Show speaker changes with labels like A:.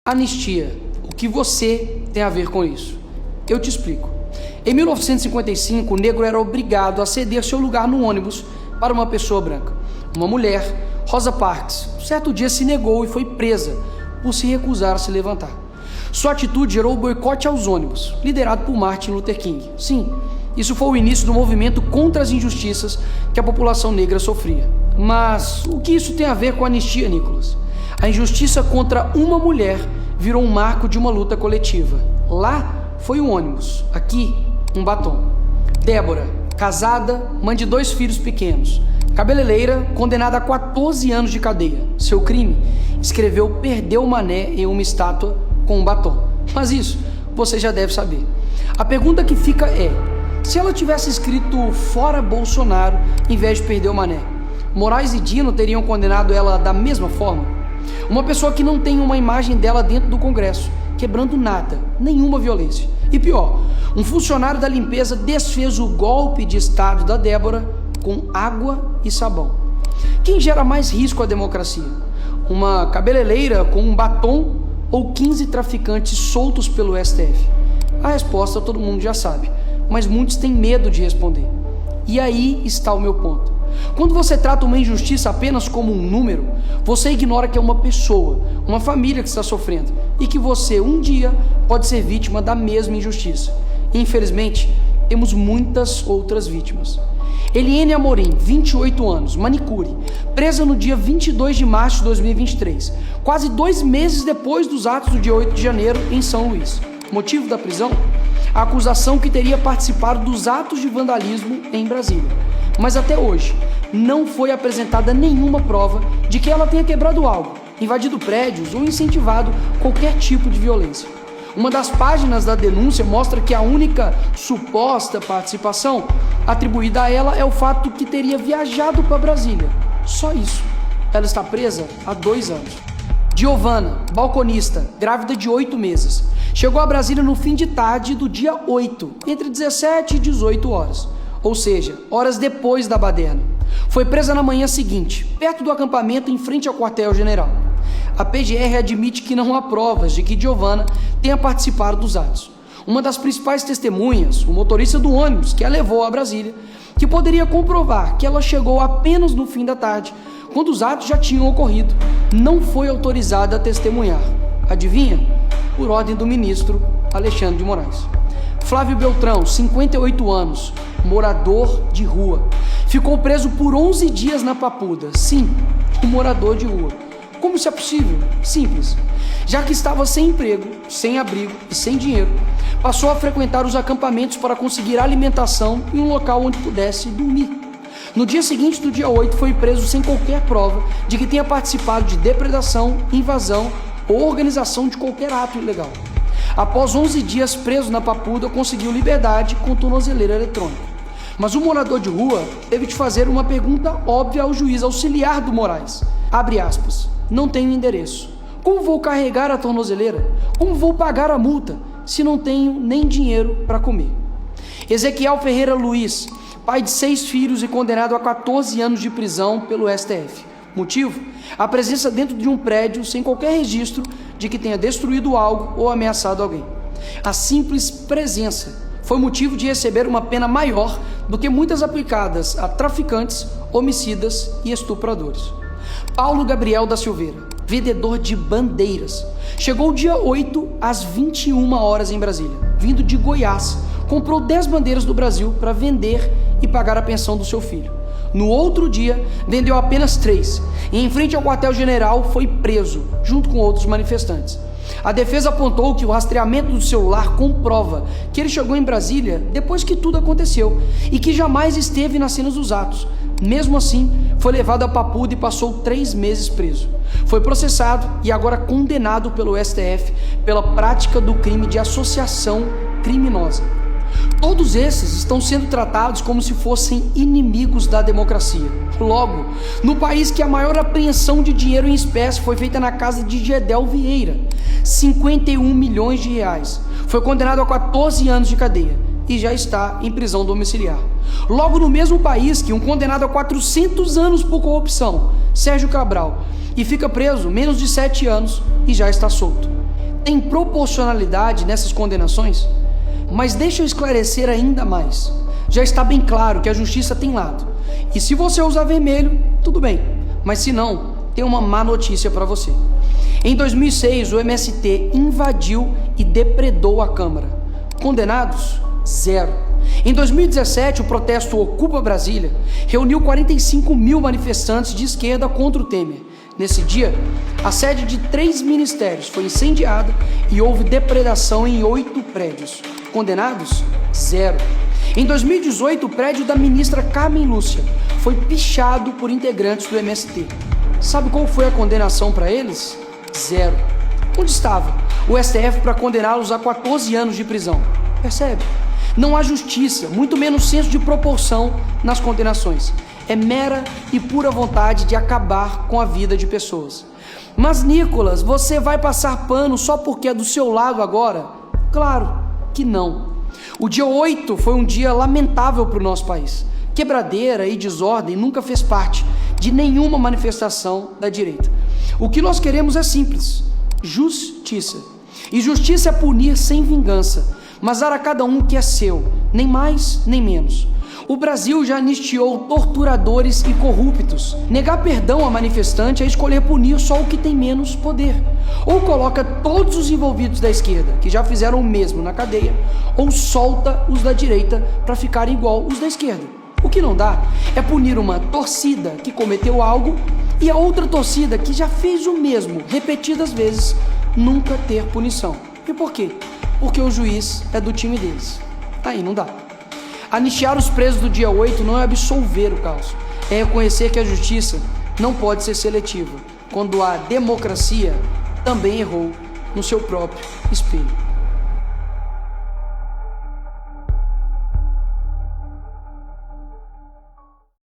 A: Anistia. O que você tem a ver com isso? Eu te explico. Em 1955, o negro era obrigado a ceder seu lugar no ônibus para uma pessoa branca. Uma mulher, Rosa Parks, certo dia se negou e foi presa por se recusar a se levantar. Sua atitude gerou o boicote aos ônibus, liderado por Martin Luther King. Sim, isso foi o início do movimento contra as injustiças que a população negra sofria. Mas o que isso tem a ver com a anistia, Nicolas? A injustiça contra uma mulher virou um marco de uma luta coletiva. Lá foi o ônibus, aqui um batom. Débora, casada, mãe de 2 filhos pequenos. Cabeleireira, condenada a 14 anos de cadeia. Seu crime? Escreveu "Perdeu o Mané" em uma estátua com um batom. Mas isso você já deve saber. A pergunta que fica é: se ela tivesse escrito "Fora Bolsonaro" em vez de "Perdeu o Mané", Moraes e Dino teriam condenado ela da mesma forma? Uma pessoa que não tem uma imagem dela dentro do Congresso, quebrando nada, nenhuma violência. E pior, um funcionário da limpeza desfez o golpe de Estado da Débora com água e sabão. Quem gera mais risco à democracia? Uma cabeleireira com um batom ou 15 traficantes soltos pelo STF? A resposta todo mundo já sabe, mas muitos têm medo de responder. E aí está o meu ponto. Quando você trata uma injustiça apenas como um número, você ignora que é uma pessoa, uma família que está sofrendo e que você um dia pode ser vítima da mesma injustiça. E, infelizmente, temos muitas outras vítimas. Eliene Amorim, 28 anos, manicure, presa no dia 22 de março de 2023, quase 2 meses depois dos atos do dia 8 de janeiro em São Luís. Motivo da prisão? A acusação que teria participado dos atos de vandalismo em Brasília. Mas até hoje, não foi apresentada nenhuma prova de que ela tenha quebrado algo, invadido prédios ou incentivado qualquer tipo de violência. Uma das páginas da denúncia mostra que a única suposta participação atribuída a ela é o fato que teria viajado para Brasília. Só isso. Ela está presa há 2 anos. Giovana, balconista, grávida de 8 meses, chegou a Brasília no fim de tarde do dia 8, entre 17 e 18 horas. Ou seja, horas depois da baderna. Foi presa na manhã seguinte, perto do acampamento em frente ao quartel-general. A PGR admite que não há provas de que Giovana tenha participado dos atos. Uma das principais testemunhas, o motorista do ônibus que a levou a Brasília, que poderia comprovar que ela chegou apenas no fim da tarde, quando os atos já tinham ocorrido, não foi autorizada a testemunhar. Adivinha? Por ordem do ministro Alexandre de Moraes. Flávio Beltrão, 58 anos, morador de rua. Ficou preso por 11 dias na Papuda. Sim, um morador de rua. Como isso é possível? Simples. Já que estava sem emprego, sem abrigo e sem dinheiro, passou a frequentar os acampamentos para conseguir alimentação em um local onde pudesse dormir. No dia seguinte do dia 8, foi preso sem qualquer prova de que tenha participado de depredação, invasão ou organização de qualquer ato ilegal. Após 11 dias preso na Papuda, conseguiu liberdade com tornozeleira eletrônica. Mas o morador de rua teve de fazer uma pergunta óbvia ao juiz auxiliar do Moraes. Abre aspas. Não tenho endereço. Como vou carregar a tornozeleira? Como vou pagar a multa se não tenho nem dinheiro para comer? Ezequiel Ferreira Luiz, pai de 6 filhos e condenado a 14 anos de prisão pelo STF. Motivo? A presença dentro de um prédio sem qualquer registro de que tenha destruído algo ou ameaçado alguém. A simples presença foi motivo de receber uma pena maior do que muitas aplicadas a traficantes, homicidas e estupradores. Paulo Gabriel da Silveira, vendedor de bandeiras, chegou dia 8 às 21 horas em Brasília, vindo de Goiás, comprou 10 bandeiras do Brasil para vender e pagar a pensão do seu filho. No outro dia, vendeu apenas 3 e, em frente ao quartel-general, foi preso, junto com outros manifestantes. A defesa apontou que o rastreamento do celular comprova que ele chegou em Brasília depois que tudo aconteceu e que jamais esteve nas cenas dos atos. Mesmo assim, foi levado a Papuda e passou 3 meses preso. Foi processado e agora condenado pelo STF pela prática do crime de associação criminosa. Todos esses estão sendo tratados como se fossem inimigos da democracia. Logo, no país que a maior apreensão de dinheiro em espécie foi feita na casa de Gedel Vieira, 51 milhões de reais, foi condenado a 14 anos de cadeia e já está em prisão domiciliar. Logo, no mesmo país que um condenado a 400 anos por corrupção, Sérgio Cabral, e fica preso menos de 7 anos e já está solto. Tem proporcionalidade nessas condenações? Mas deixa eu esclarecer ainda mais. Já está bem claro que a justiça tem lado. E se você usar vermelho, tudo bem. Mas se não, tem uma má notícia para você. Em 2006, o MST invadiu e depredou a Câmara. Condenados? 0. Em 2017, o protesto Ocupa Brasília reuniu 45 mil manifestantes de esquerda contra o Temer. Nesse dia, a sede de 3 ministérios foi incendiada e houve depredação em 8 prédios. Condenados? 0. Em 2018, o prédio da ministra Carmen Lúcia foi pichado por integrantes do MST. Sabe qual foi a condenação para eles? 0. Onde estava o STF para condená-los a 14 anos de prisão? Percebe? Não há justiça, muito menos senso de proporção nas condenações. É mera e pura vontade de acabar com a vida de pessoas. Mas, Nicolas, você vai passar pano só porque é do seu lado agora? Claro que não. O dia 8 foi um dia lamentável para o nosso país. Quebradeira e desordem nunca fez parte de nenhuma manifestação da direita. O que nós queremos é simples: justiça. E justiça é punir sem vingança, mas dar a cada um o que é seu, nem mais nem menos. O Brasil já anistiou torturadores e corruptos. Negar perdão a manifestante é escolher punir só o que tem menos poder. Ou coloca todos os envolvidos da esquerda, que já fizeram o mesmo, na cadeia, ou solta os da direita para ficarem igual os da esquerda. O que não dá é punir uma torcida que cometeu algo e a outra torcida que já fez o mesmo repetidas vezes nunca ter punição. E por quê? Porque o juiz é do time deles. Aí não dá. Anistiar os presos do dia 8 não é absolver o caos, é reconhecer que a justiça não pode ser seletiva, quando a democracia também errou no seu próprio espelho.